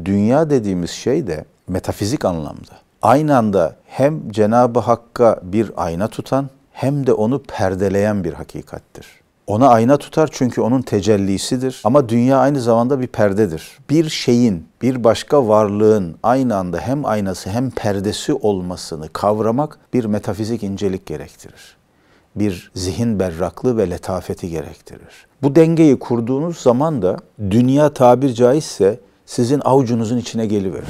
dünya dediğimiz şey de metafizik anlamda aynı anda hem Cenab-ı Hakk'a bir ayna tutan hem de onu perdeleyen bir hakikattir. Ona ayna tutar çünkü onun tecellisidir. Ama dünya aynı zamanda bir perdedir. Bir şeyin, bir başka varlığın aynı anda hem aynası hem perdesi olmasını kavramak bir metafizik incelik gerektirir. Bir zihin berraklığı ve letafeti gerektirir. Bu dengeyi kurduğunuz zaman da dünya tabir caizse sizin avucunuzun içine geliverir.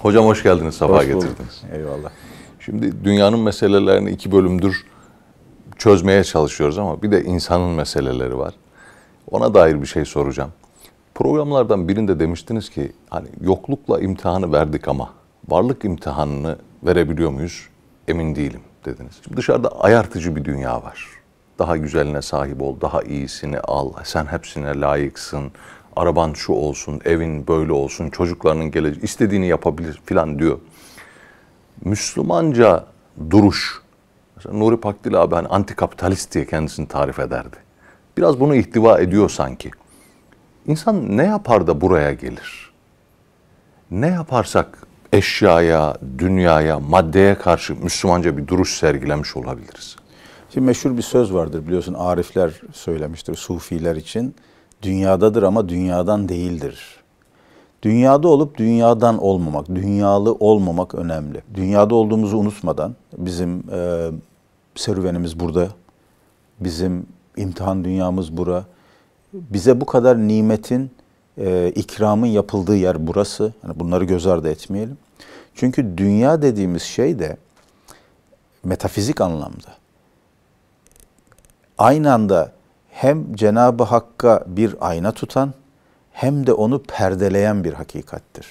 Hocam hoş geldiniz, safa getirdiniz. Eyvallah. Şimdi dünyanın meselelerini 2 bölümdür çözmeye çalışıyoruz ama bir de insanın meseleleri var. Ona dair bir şey soracağım. Programlardan birinde demiştiniz ki hani yoklukla imtihanı verdik ama varlık imtihanını verebiliyor muyuz? Emin değilim dediniz. Şimdi dışarıda ayartıcı bir dünya var. Daha güzeline sahip ol, daha iyisini al, sen hepsine layıksın. Araban şu olsun, evin böyle olsun, çocuklarının geleceği, istediğini yapabilir filan diyor. Müslümanca duruş, mesela Nuri Pakdil abi hani antikapitalist diye kendisini tarif ederdi. Biraz bunu ihtiva ediyor sanki. İnsan ne yapar da buraya gelir? Ne yaparsak eşyaya, dünyaya, maddeye karşı Müslümanca bir duruş sergilemiş olabiliriz? Şimdi meşhur bir söz vardır biliyorsun, arifler söylemiştir sufiler için. Dünyadadır ama dünyadan değildir. Dünyada olup dünyadan olmamak, dünyalı olmamak önemli. Dünyada olduğumuzu unutmadan bizim serüvenimiz burada, bizim imtihan dünyamız bura. Bize bu kadar nimetin, ikramın yapıldığı yer burası. Yani bunları göz ardı etmeyelim. Çünkü dünya dediğimiz şey de metafizik anlamda aynı anda hem Cenab-ı Hakk'a bir ayna tutan hem de onu perdeleyen bir hakikattir.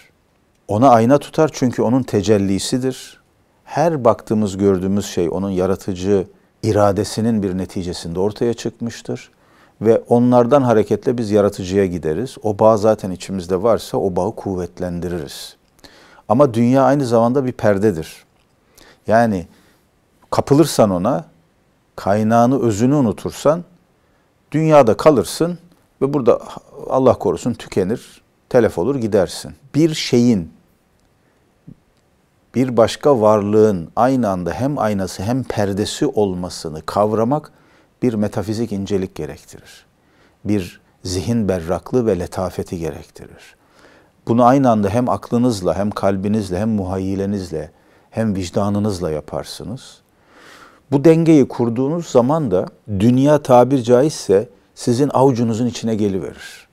Ona ayna tutar çünkü onun tecellisidir. Her baktığımız, gördüğümüz şey onun yaratıcı iradesinin bir neticesinde ortaya çıkmıştır. Ve onlardan hareketle biz yaratıcıya gideriz. O bağ zaten içimizde varsa o bağı kuvvetlendiririz. Ama dünya aynı zamanda bir perdedir. Yani kapılırsan ona, kaynağını, özünü unutursan dünyada kalırsın ve burada Allah korusun tükenir, telef olur gidersin. Bir şeyin, bir başka varlığın aynı anda hem aynası hem perdesi olmasını kavramak bir metafizik incelik gerektirir. Bir zihin berraklığı ve letafeti gerektirir. Bunu aynı anda hem aklınızla, hem kalbinizle, hem muhayyilenizle, hem vicdanınızla yaparsınız. Bu dengeyi kurduğunuz zaman da dünya tabir caizse sizin avucunuzun içine geliverir.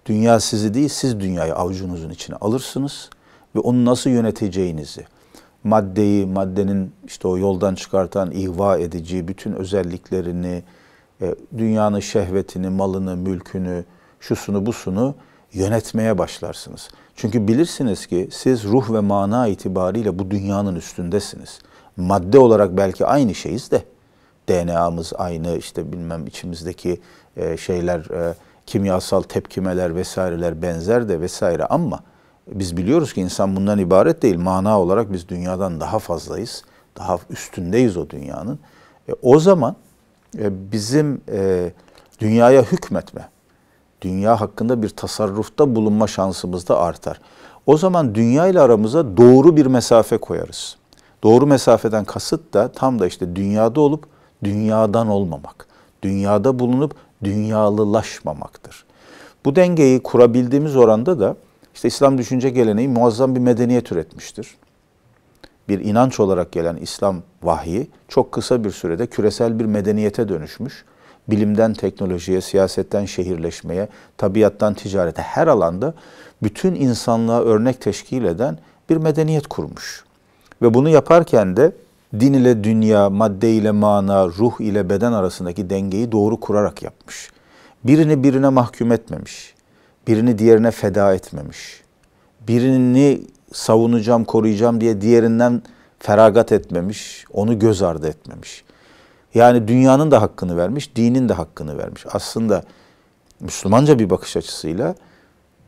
Dünya sizi değil, siz dünyayı avucunuzun içine alırsınız ve onu nasıl yöneteceğinizi, maddeyi, maddenin işte o yoldan çıkartan, ihva edici bütün özelliklerini, dünyanın şehvetini, malını, mülkünü, şusunu, busunu yönetmeye başlarsınız. Çünkü bilirsiniz ki siz ruh ve mana itibariyle bu dünyanın üstündesiniz. Madde olarak belki aynı şeyiz de, DNA'mız aynı, işte bilmem içimizdeki şeyler, kimyasal tepkimeler vesaireler benzer de vesaire ama biz biliyoruz ki insan bundan ibaret değil. Mana olarak biz dünyadan daha fazlayız, daha üstündeyiz o dünyanın. O zaman bizim dünyaya hükmetme, dünya hakkında bir tasarrufta bulunma şansımız da artar. O zaman dünya ile aramıza doğru bir mesafe koyarız. Doğru mesafeden kasıt da tam da işte dünyada olup dünyadan olmamak, dünyada bulunup dünyalılaşmamaktır. Bu dengeyi kurabildiğimiz oranda da işte İslam düşünce geleneği muazzam bir medeniyet üretmiştir. Bir inanç olarak gelen İslam vahyi çok kısa bir sürede küresel bir medeniyete dönüşmüş. Bilimden teknolojiye, siyasetten şehirleşmeye, tabiattan ticarete her alanda bütün insanlığa örnek teşkil eden bir medeniyet kurmuş. Ve bunu yaparken de din ile dünya, madde ile mana, ruh ile beden arasındaki dengeyi doğru kurarak yapmış. Birini birine mahkum etmemiş, birini diğerine feda etmemiş, birini savunacağım, koruyacağım diye diğerinden feragat etmemiş, onu göz ardı etmemiş. Yani dünyanın da hakkını vermiş, dinin de hakkını vermiş. Aslında Müslümanca bir bakış açısıyla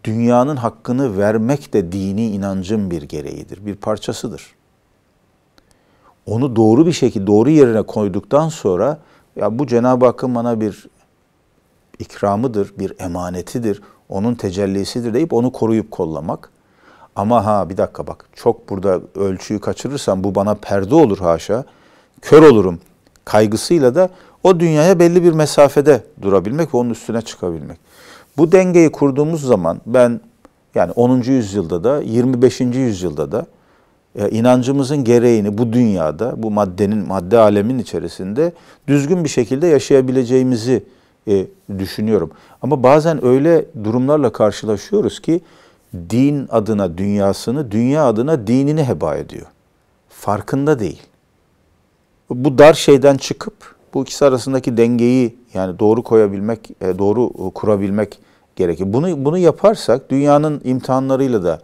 dünyanın hakkını vermek de dini inancın bir gereğidir, bir parçasıdır. onu doğru bir şekilde doğru yerine koyduktan sonra ya bu Cenab-ı Hakk'ın bana bir ikramıdır, bir emanetidir, onun tecellisidir deyip onu koruyup kollamak. Ama bir dakika bak, çok burada ölçüyü kaçırırsam bu bana perde olur haşa, kör olurum kaygısıyla da o dünyaya belli bir mesafede durabilmek ve onun üstüne çıkabilmek. Bu dengeyi kurduğumuz zaman ben yani 10. yüzyılda da 25. yüzyılda da inancımızın gereğini bu dünyada, bu madde alemin içerisinde düzgün bir şekilde yaşayabileceğimizi düşünüyorum. Ama bazen öyle durumlarla karşılaşıyoruz ki din adına dünyasını, dünya adına dinini heba ediyor. Farkında değil. Bu dar şeyden çıkıp bu ikisi arasındaki dengeyi yani doğru koyabilmek, doğru kurabilmek gerekir. Bunu yaparsak dünyanın imtihanlarıyla da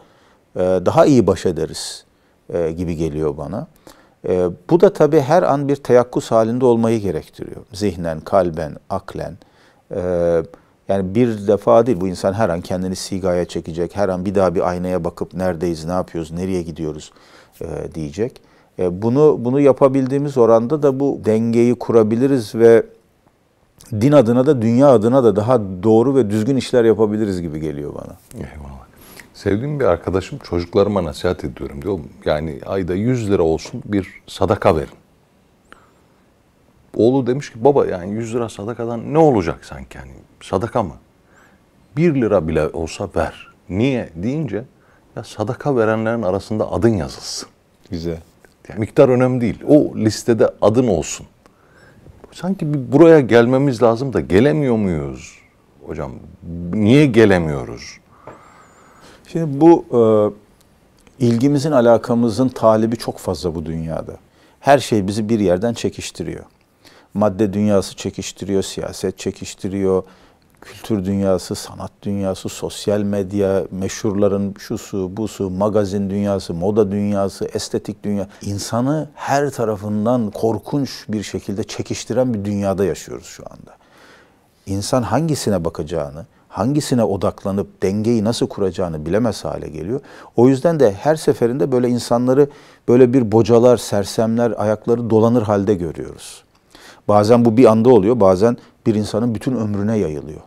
daha iyi baş ederiz gibi geliyor bana. Bu da tabii her an bir teyakkuz halinde olmayı gerektiriyor. Zihnen, kalben, aklen. Yani bir defa değil, bu insan her an kendini sigaya çekecek. Her an bir daha bir aynaya bakıp neredeyiz, ne yapıyoruz, nereye gidiyoruz diyecek. Bunu yapabildiğimiz oranda da bu dengeyi kurabiliriz ve din adına da dünya adına da daha doğru ve düzgün işler yapabiliriz gibi geliyor bana. Eyvallah. Sevdiğim bir arkadaşım, çocuklarıma nasihat ediyorum diyor. Yani ayda 100 lira olsun bir sadaka verin. Oğlu demiş ki baba yani 100 lira sadakadan ne olacak sanki yani sadaka mı? 1 lira bile olsa ver. Niye deyince ya sadaka verenlerin arasında adın yazılsın. Güzel. Yani miktar önemli değil. O listede adın olsun. Sanki buraya gelmemiz lazım da gelemiyor muyuz hocam? Niye gelemiyoruz? Şimdi bu ilgimizin, alakamızın talibi çok fazla bu dünyada. Her şey bizi bir yerden çekiştiriyor. Madde dünyası çekiştiriyor, siyaset çekiştiriyor, kültür dünyası, sanat dünyası, sosyal medya, meşhurların şusu, busu, magazin dünyası, moda dünyası, estetik dünya. İnsanı her tarafından korkunç bir şekilde çekiştiren bir dünyada yaşıyoruz şu anda. İnsan hangisine bakacağını, hangisine odaklanıp dengeyi nasıl kuracağını bilemez hale geliyor. O yüzden de her seferinde böyle insanları böyle bir bocalar, sersemler, ayakları dolanır halde görüyoruz. Bazen bu bir anda oluyor, bazen bir insanın bütün ömrüne yayılıyor.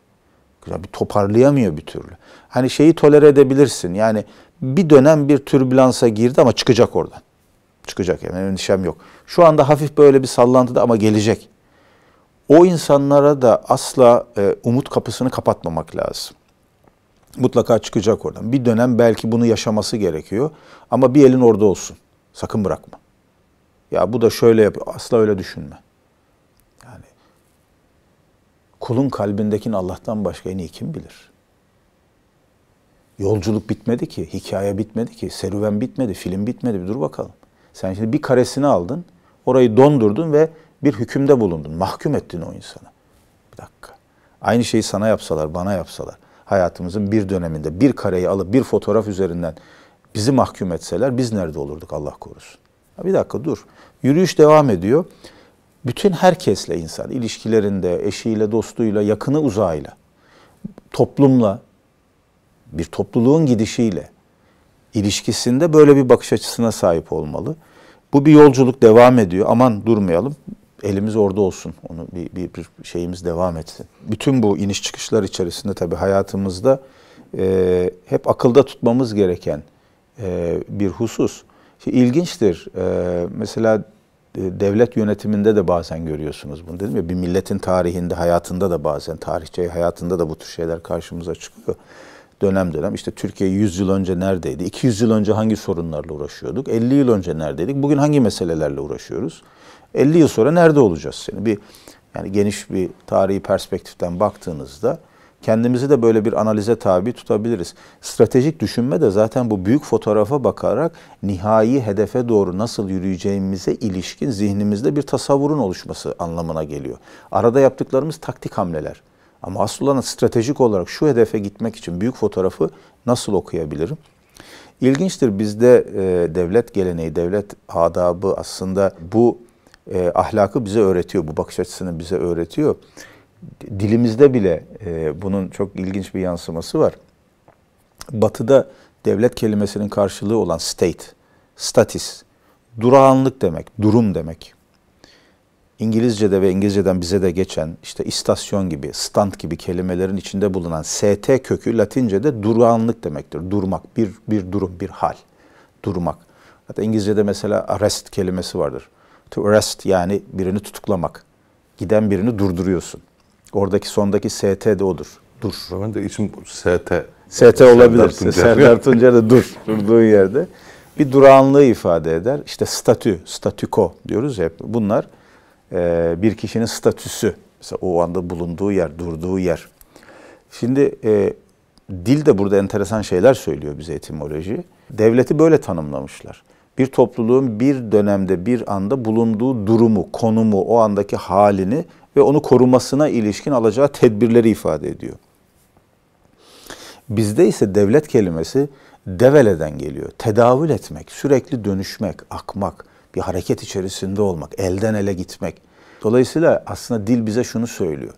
Bir toparlayamıyor bir türlü. Hani şeyi tolere edebilirsin. Yani bir dönem bir türbülansa girdi ama çıkacak oradan. Çıkacak yani endişem yok. Şu anda hafif böyle bir sallantıda ama gelecek. O insanlara da asla umut kapısını kapatmamak lazım. Mutlaka çıkacak oradan. Bir dönem belki bunu yaşaması gerekiyor. Ama bir elin orada olsun. Sakın bırakma. Ya bu da şöyle yapıyor. Asla öyle düşünme. Yani kulun kalbindekini Allah'tan başka en iyi kim bilir? Yolculuk bitmedi ki, hikaye bitmedi ki, serüven bitmedi, film bitmedi. Bir dur bakalım. Sen şimdi bir karesini aldın, orayı dondurdun ve bir hükümde bulundun. Mahkum ettin o insanı. Bir dakika. Aynı şeyi sana yapsalar, bana yapsalar, hayatımızın bir döneminde bir kareyi alıp bir fotoğraf üzerinden bizi mahkum etseler biz nerede olurduk Allah korusun. Bir dakika dur. Yürüyüş devam ediyor. Bütün herkesle insan, ilişkilerinde, eşiyle, dostuyla, yakını uzağıyla, toplumla, bir topluluğun gidişiyle, ilişkisinde böyle bir bakış açısına sahip olmalı. Bu bir yolculuk devam ediyor. Aman durmayalım. Elimiz orada olsun. Onu bir şeyimiz devam etsin. Bütün bu iniş çıkışlar içerisinde tabii hayatımızda hep akılda tutmamız gereken bir husus. İlginçtir. Mesela devlet yönetiminde de bazen görüyorsunuz bunu, dedim ya, bir milletin tarihinde, hayatında da bazen, tarihçi hayatında da bu tür şeyler karşımıza çıkıyor. Dönem dönem işte Türkiye 100 yıl önce neredeydi? 200 yıl önce hangi sorunlarla uğraşıyorduk? 50 yıl önce neredeydik? Bugün hangi meselelerle uğraşıyoruz? 50 yıl sonra nerede olacağız? Yani geniş bir tarihi perspektiften baktığınızda kendimizi de böyle bir analize tabi tutabiliriz. Stratejik düşünme de zaten bu büyük fotoğrafa bakarak nihai hedefe doğru nasıl yürüyeceğimize ilişkin zihnimizde bir tasavvurun oluşması anlamına geliyor. Arada yaptıklarımız taktik hamleler. Ama asıl olan stratejik olarak şu hedefe gitmek için büyük fotoğrafı nasıl okuyabilirim? İlginçtir, bizde devlet geleneği, devlet adabı aslında bu ahlakı bize öğretiyor, bu bakış açısını bize öğretiyor. Dilimizde bile bunun çok ilginç bir yansıması var. Batı'da devlet kelimesinin karşılığı olan state, statis, durağanlık demek, durum demek. İngilizce'de ve İngilizce'den bize de geçen işte istasyon gibi, stand gibi kelimelerin içinde bulunan ST kökü Latince'de durağanlık demektir. Durmak, bir durum, bir hal. Durmak. Hatta İngilizce'de mesela arrest kelimesi vardır. To arrest yani birini tutuklamak. Giden birini durduruyorsun. Oradaki sondaki ST de odur. Dur. Ben de isim ST. ST olabilir. Serdar Tuncer de dur. Durduğu yerde. Bir durağanlığı ifade eder. İşte statüko diyoruz ya. Bunlar bir kişinin statüsü. Mesela o anda bulunduğu yer, durduğu yer. Şimdi dil de burada enteresan şeyler söylüyor bize etimoloji. Devleti böyle tanımlamışlar. Bir topluluğun bir dönemde, bir anda bulunduğu durumu, konumu, o andaki halini ve onu korumasına ilişkin alacağı tedbirleri ifade ediyor. Bizde ise devlet kelimesi develeden geliyor. Tedavül etmek, sürekli dönüşmek, akmak, bir hareket içerisinde olmak, elden ele gitmek. Dolayısıyla aslında dil bize şunu söylüyor.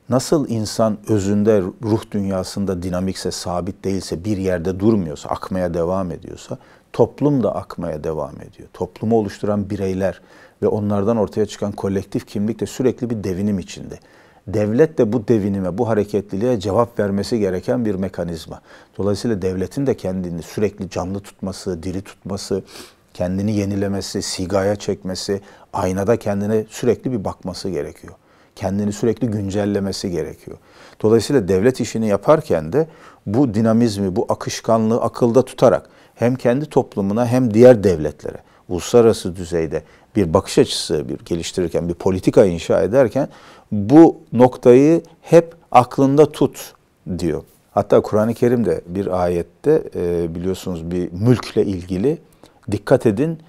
Nasıl insan özünde, ruh dünyasında dinamikse, sabit değilse, bir yerde durmuyorsa, akmaya devam ediyorsa, toplum da akmaya devam ediyor. Toplumu oluşturan bireyler ve onlardan ortaya çıkan kolektif kimlik de sürekli bir devinim içinde. Devlet de bu devinime, bu hareketliliğe cevap vermesi gereken bir mekanizma. Dolayısıyla devletin de kendini sürekli canlı tutması, diri tutması, kendini yenilemesi, sigaya çekmesi, aynada kendine sürekli bir bakması gerekiyor. Kendini sürekli güncellemesi gerekiyor. Dolayısıyla devlet işini yaparken de bu dinamizmi, bu akışkanlığı akılda tutarak hem kendi toplumuna hem diğer devletlere, uluslararası düzeyde bir bakış açısı geliştirirken, bir politika inşa ederken bu noktayı hep aklında tut diyor. Hatta Kur'an-ı Kerim'de bir ayette biliyorsunuz bir mülkle ilgili dikkat edin,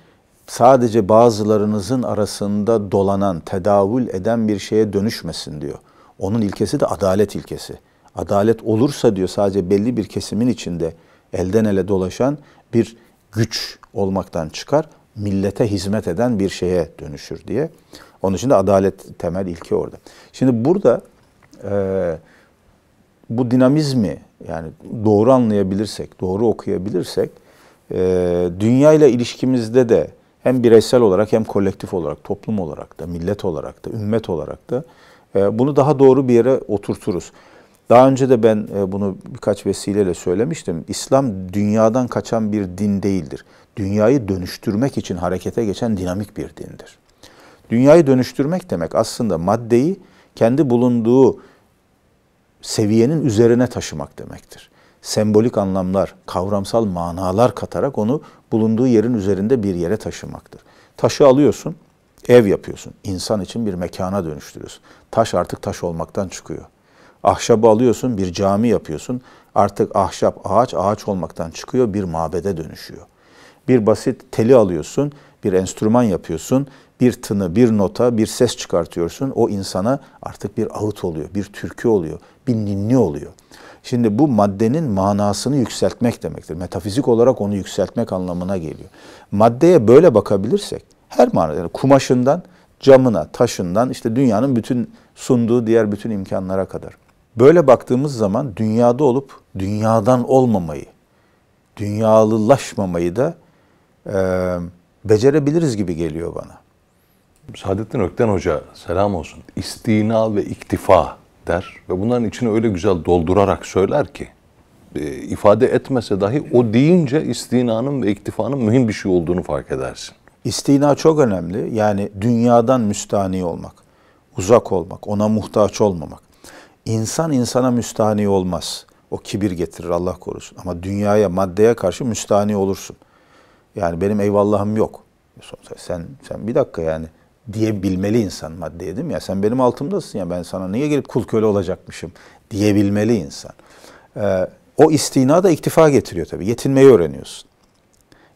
sadece bazılarınızın arasında dolanan, tedavül eden bir şeye dönüşmesin diyor. Onun ilkesi de adalet ilkesi. Adalet olursa diyor sadece belli bir kesimin içinde elden ele dolaşan bir güç olmaktan çıkar, millete hizmet eden bir şeye dönüşür diye. Onun için de adalet temel ilke orada. Şimdi burada bu dinamizmi yani doğru anlayabilirsek, doğru okuyabilirsek, dünya ile ilişkimizde de hem bireysel olarak hem kolektif olarak, toplum olarak da, millet olarak da, ümmet olarak da bunu daha doğru bir yere oturturuz. Daha önce de ben bunu birkaç vesileyle söylemiştim. İslam dünyadan kaçan bir din değildir. Dünyayı dönüştürmek için harekete geçen dinamik bir dindir. Dünyayı dönüştürmek demek aslında maddeyi kendi bulunduğu seviyenin üzerine taşımak demektir. Sembolik anlamlar, kavramsal manalar katarak onu bulunduğu yerin üzerinde bir yere taşımaktır. Taşı alıyorsun, ev yapıyorsun. İnsan için bir mekana dönüştürüyorsun. Taş artık taş olmaktan çıkıyor. Ahşabı alıyorsun, bir cami yapıyorsun. Artık ahşap, ağaç olmaktan çıkıyor, bir mabede dönüşüyor. Bir basit teli alıyorsun, bir enstrüman yapıyorsun. Bir tını, bir nota, bir ses çıkartıyorsun. O insana artık bir ağıt oluyor, bir türkü oluyor, bir ninni oluyor. Şimdi bu maddenin manasını yükseltmek demektir. Metafizik olarak onu yükseltmek anlamına geliyor. Maddeye böyle bakabilirsek, her manada yani kumaşından, camına, taşından, işte dünyanın bütün sunduğu diğer bütün imkanlara kadar. Böyle baktığımız zaman dünyada olup dünyadan olmamayı, dünyalılaşmamayı da becerebiliriz gibi geliyor bana. Saadettin Ökten Hoca selam olsun. İstina ve iktifa der ve bunların içine öyle güzel doldurarak söyler ki ifade etmese dahi o deyince istinanın ve iktifanın mühim bir şey olduğunu fark edersin. İstina çok önemli. Yani dünyadan müstani olmak, uzak olmak, ona muhtaç olmamak. İnsan insana müstani olmaz. O kibir getirir Allah korusun. Ama dünyaya, maddeye karşı müstani olursun. Yani benim eyvallahım yok. Sen bir dakika yani diyebilmeli insan maddeye değil mi? Ya sen benim altımdasın ya ben sana niye gelip kul köle olacakmışım diyebilmeli insan. O istina da iktifa getiriyor tabii. Yetinmeyi öğreniyorsun.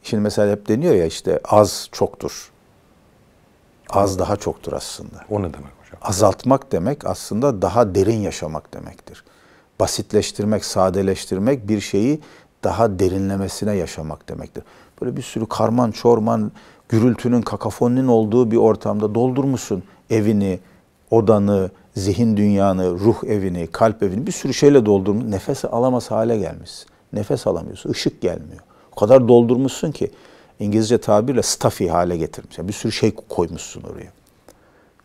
Şimdi mesela hep deniyor ya işte az çoktur. Az daha çoktur aslında. O ne demek hocam? Azaltmak demek aslında daha derin yaşamak demektir. Basitleştirmek, sadeleştirmek bir şeyi daha derinlemesine yaşamak demektir. Böyle bir sürü karman çorman, gürültünün, kakafoninin olduğu bir ortamda doldurmuşsun evini, odanı, zihin dünyanı, ruh evini, kalp evini bir sürü şeyle doldurmuş. Nefes alamaz hale gelmişsin. Nefes alamıyorsun, ışık gelmiyor. O kadar doldurmuşsun ki İngilizce tabirle stuffy hale getirmiş. Yani bir sürü şey koymuşsun oraya.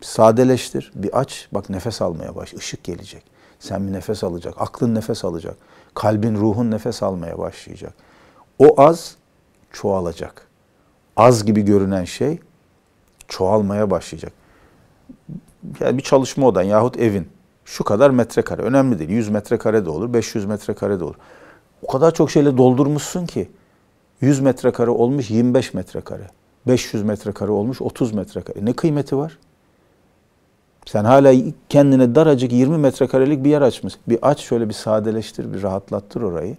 Bir sadeleştir, bir aç, bak nefes almaya baş, ışık gelecek. Sen bir nefes alacak, aklın nefes alacak, kalbin, ruhun nefes almaya başlayacak. O az çoğalacak. Az gibi görünen şey çoğalmaya başlayacak. Yani bir çalışma odan yahut evin şu kadar metrekare, önemli değil. 100 metrekare de olur, 500 metrekare de olur. O kadar çok şeyle doldurmuşsun ki 100 metrekare olmuş 25 metrekare. 500 metrekare olmuş 30 metrekare. Ne kıymeti var? Sen hala kendine daracık 20 metrekarelik bir yer açmışsın. Bir aç, şöyle bir sadeleştir, bir rahatlattır orayı.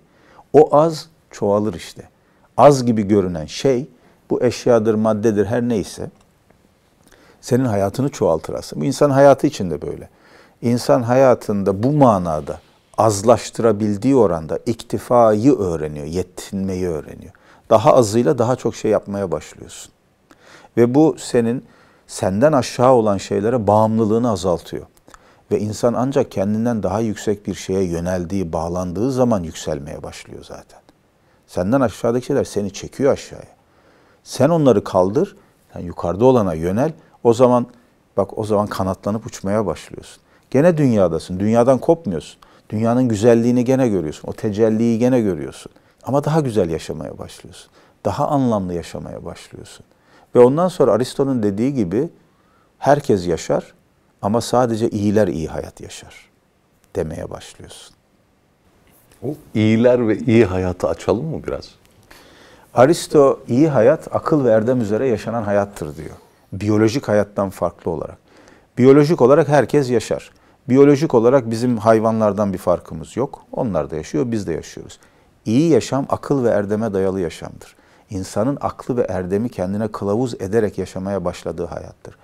O az çoğalır işte. Az gibi görünen şey, bu eşyadır, maddedir, her neyse, senin hayatını çoğaltır aslında. Bu insan hayatı için de böyle. İnsan hayatında bu manada azlaştırabildiği oranda iktifayı öğreniyor, yetinmeyi öğreniyor. Daha azıyla daha çok şey yapmaya başlıyorsun. Ve bu senin senden aşağı olan şeylere bağımlılığını azaltıyor. Ve insan ancak kendinden daha yüksek bir şeye yöneldiği, bağlandığı zaman yükselmeye başlıyor zaten. Senden aşağıdaki şeyler seni çekiyor aşağıya. Sen onları kaldır, sen yukarıda olana yönel. O zaman bak, o zaman kanatlanıp uçmaya başlıyorsun. Gene dünyadasın, dünyadan kopmuyorsun. Dünyanın güzelliğini gene görüyorsun, o tecelliyi gene görüyorsun. Ama daha güzel yaşamaya başlıyorsun. Daha anlamlı yaşamaya başlıyorsun. Ve ondan sonra Aristo'nun dediği gibi herkes yaşar ama sadece iyiler iyi hayat yaşar demeye başlıyorsun. O iyiler ve iyi hayatı açalım mı biraz? Aristo iyi hayat akıl ve erdem üzere yaşanan hayattır diyor. Biyolojik hayattan farklı olarak. Biyolojik olarak herkes yaşar. Biyolojik olarak bizim hayvanlardan bir farkımız yok. Onlar da yaşıyor, biz de yaşıyoruz. İyi yaşam akıl ve erdeme dayalı yaşamdır. İnsanın aklı ve erdemi kendine kılavuz ederek yaşamaya başladığı hayattır.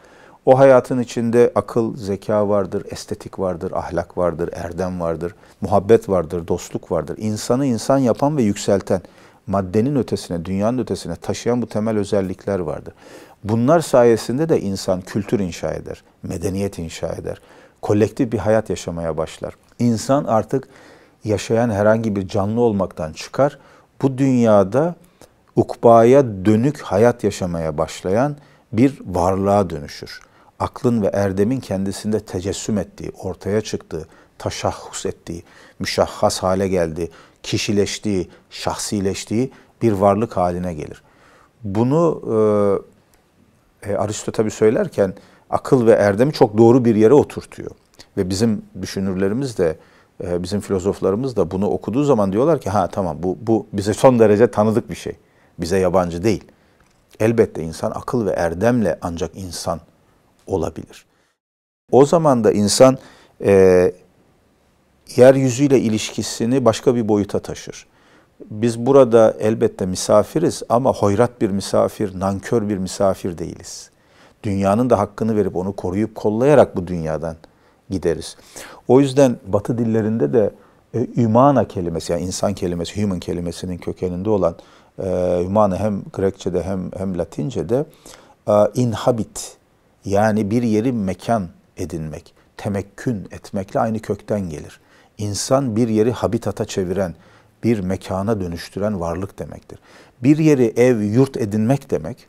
O hayatın içinde akıl, zeka vardır, estetik vardır, ahlak vardır, erdem vardır, muhabbet vardır, dostluk vardır. İnsanı insan yapan ve yükselten, maddenin ötesine, dünyanın ötesine taşıyan bu temel özellikler vardır. Bunlar sayesinde de insan kültür inşa eder, medeniyet inşa eder, kolektif bir hayat yaşamaya başlar. İnsan artık yaşayan herhangi bir canlı olmaktan çıkar, bu dünyada ukbaya dönük hayat yaşamaya başlayan bir varlığa dönüşür. Aklın ve erdemin kendisinde tecessüm ettiği, ortaya çıktığı, taşahhus ettiği, müşahhas hale geldiği, kişileştiği, şahsileştiği bir varlık haline gelir. Bunu Aristo tabii söylerken akıl ve erdemi çok doğru bir yere oturtuyor. Ve bizim düşünürlerimiz de, bizim filozoflarımız da bunu okuduğu zaman diyorlar ki ha tamam, bu bize son derece tanıdık bir şey. Bize yabancı değil. Elbette insan akıl ve erdemle ancak insan olabilir. O zaman da insan yeryüzüyle ilişkisini başka bir boyuta taşır. Biz burada elbette misafiriz ama hoyrat bir misafir, nankör bir misafir değiliz. Dünyanın da hakkını verip onu koruyup kollayarak bu dünyadan gideriz. O yüzden Batı dillerinde de humana kelimesi, yani insan kelimesi, human kelimesinin kökeninde olan humana hem Grekçe'de hem Latince'de inhabit, yani bir yeri mekan edinmek, temekkün etmekle aynı kökten gelir. İnsan bir yeri habitata çeviren, bir mekana dönüştüren varlık demektir. Bir yeri ev, yurt edinmek demek,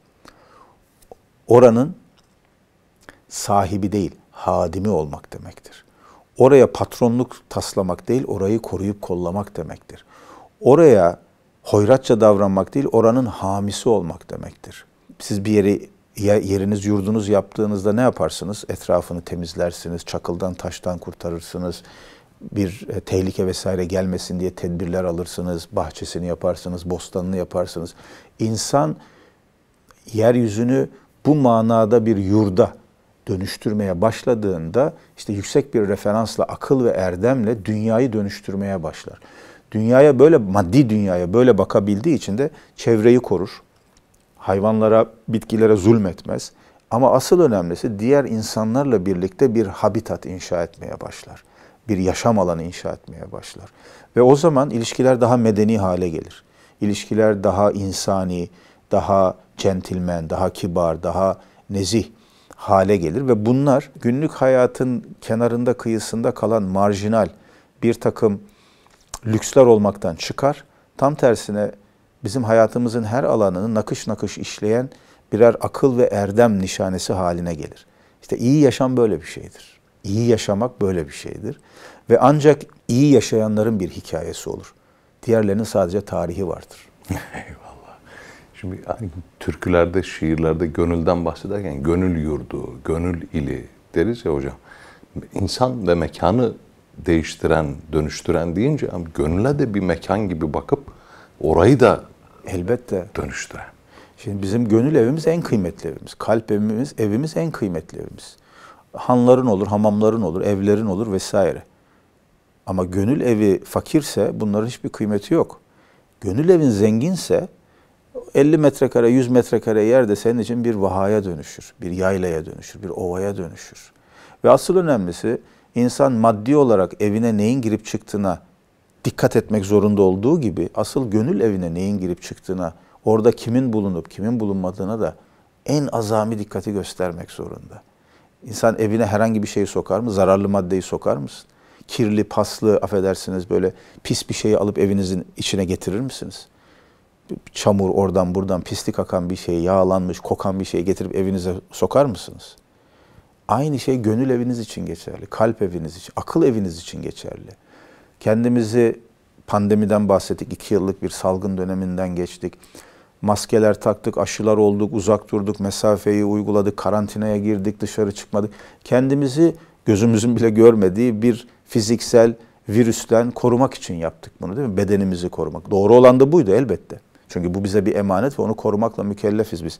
oranın sahibi değil, hadimi olmak demektir. Oraya patronluk taslamak değil, orayı koruyup kollamak demektir. Oraya hoyratça davranmak değil, oranın hamisi olmak demektir. Siz bir yeri, yeriniz, yurdunuz yaptığınızda ne yaparsınız? Etrafını temizlersiniz, çakıldan, taştan kurtarırsınız. Bir tehlike vesaire gelmesin diye tedbirler alırsınız, bahçesini yaparsınız, bostanını yaparsınız. İnsan yeryüzünü bu manada bir yurda dönüştürmeye başladığında işte yüksek bir referansla, akıl ve erdemle dünyayı dönüştürmeye başlar. Dünyaya böyle, maddi dünyaya böyle bakabildiği için de çevreyi korur. Hayvanlara, bitkilere zulmetmez. Ama asıl önemlisi diğer insanlarla birlikte bir habitat inşa etmeye başlar. Bir yaşam alanı inşa etmeye başlar. Ve o zaman ilişkiler daha medeni hale gelir. İlişkiler daha insani, daha centilmen, daha kibar, daha nezih hale gelir. Ve bunlar günlük hayatın kenarında, kıyısında kalan marjinal bir takım lüksler olmaktan çıkar. Tam tersine bizim hayatımızın her alanını nakış nakış işleyen birer akıl ve erdem nişanesi haline gelir. İşte iyi yaşam böyle bir şeydir. İyi yaşamak böyle bir şeydir. Ve ancak iyi yaşayanların bir hikayesi olur. Diğerlerinin sadece tarihi vardır. Eyvallah. Şimdi hani türkülerde, şiirlerde gönülden bahsederken gönül yurdu, gönül ili deriz ya hocam. İnsan ve mekanı değiştiren, dönüştüren deyince gönüle de bir mekan gibi bakıp orayı da Elbette dönüştüren. Şimdi bizim gönül evimiz en kıymetli evimiz. Kalp evimiz en kıymetli evimiz. Hanların olur, hamamların olur, evlerin olur vesaire. Ama gönül evi fakirse bunların hiçbir kıymeti yok. Gönül evin zenginse 50 metrekare, 100 metrekare yerde senin için bir vahaya dönüşür, bir yaylaya dönüşür, bir ovaya dönüşür. Ve asıl önemlisi insan maddi olarak evine neyin girip çıktığına dikkat etmek zorunda olduğu gibi asıl gönül evine neyin girip çıktığına, orada kimin bulunup kimin bulunmadığına da en azami dikkati göstermek zorunda. İnsan evine herhangi bir şeyi sokar mı? Zararlı maddeyi sokar mısın? Kirli, paslı, affedersiniz böyle pis bir şeyi alıp evinizin içine getirir misiniz? Çamur oradan buradan pislik akan bir şey, yağlanmış, kokan bir şey getirip evinize sokar mısınız? Aynı şey gönül eviniz için geçerli, kalp eviniz için, akıl eviniz için geçerli. Kendimizi pandemiden bahsettik, 2 yıllık bir salgın döneminden geçtik. Maskeler taktık, aşılar olduk, uzak durduk, mesafeyi uyguladık, karantinaya girdik, dışarı çıkmadık. Kendimizi gözümüzün bile görmediği bir fiziksel virüsten korumak için yaptık bunu, değil mi? Bedenimizi korumak. Doğru olan da buydu elbette. Çünkü bu bize bir emanet ve onu korumakla mükellefiz biz.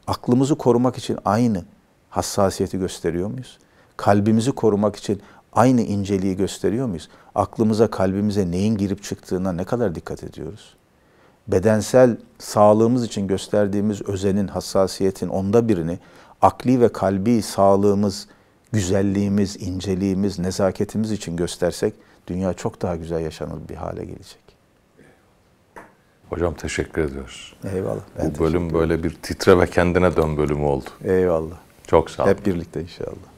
Aklımızı korumak için aynı hassasiyeti gösteriyor muyuz? Kalbimizi korumak için aynı inceliği gösteriyor muyuz? Aklımıza, kalbimize neyin girip çıktığına ne kadar dikkat ediyoruz? Bedensel sağlığımız için gösterdiğimiz özenin, hassasiyetin onda birini akli ve kalbi sağlığımız, güzelliğimiz, inceliğimiz, nezaketimiz için göstersek dünya çok daha güzel yaşanır bir hale gelecek. Hocam teşekkür ediyoruz. Eyvallah. Bu bölüm böyle bir titre ve kendine dön bölümü oldu. Eyvallah. Çok sağ olun. Hep birlikte inşallah.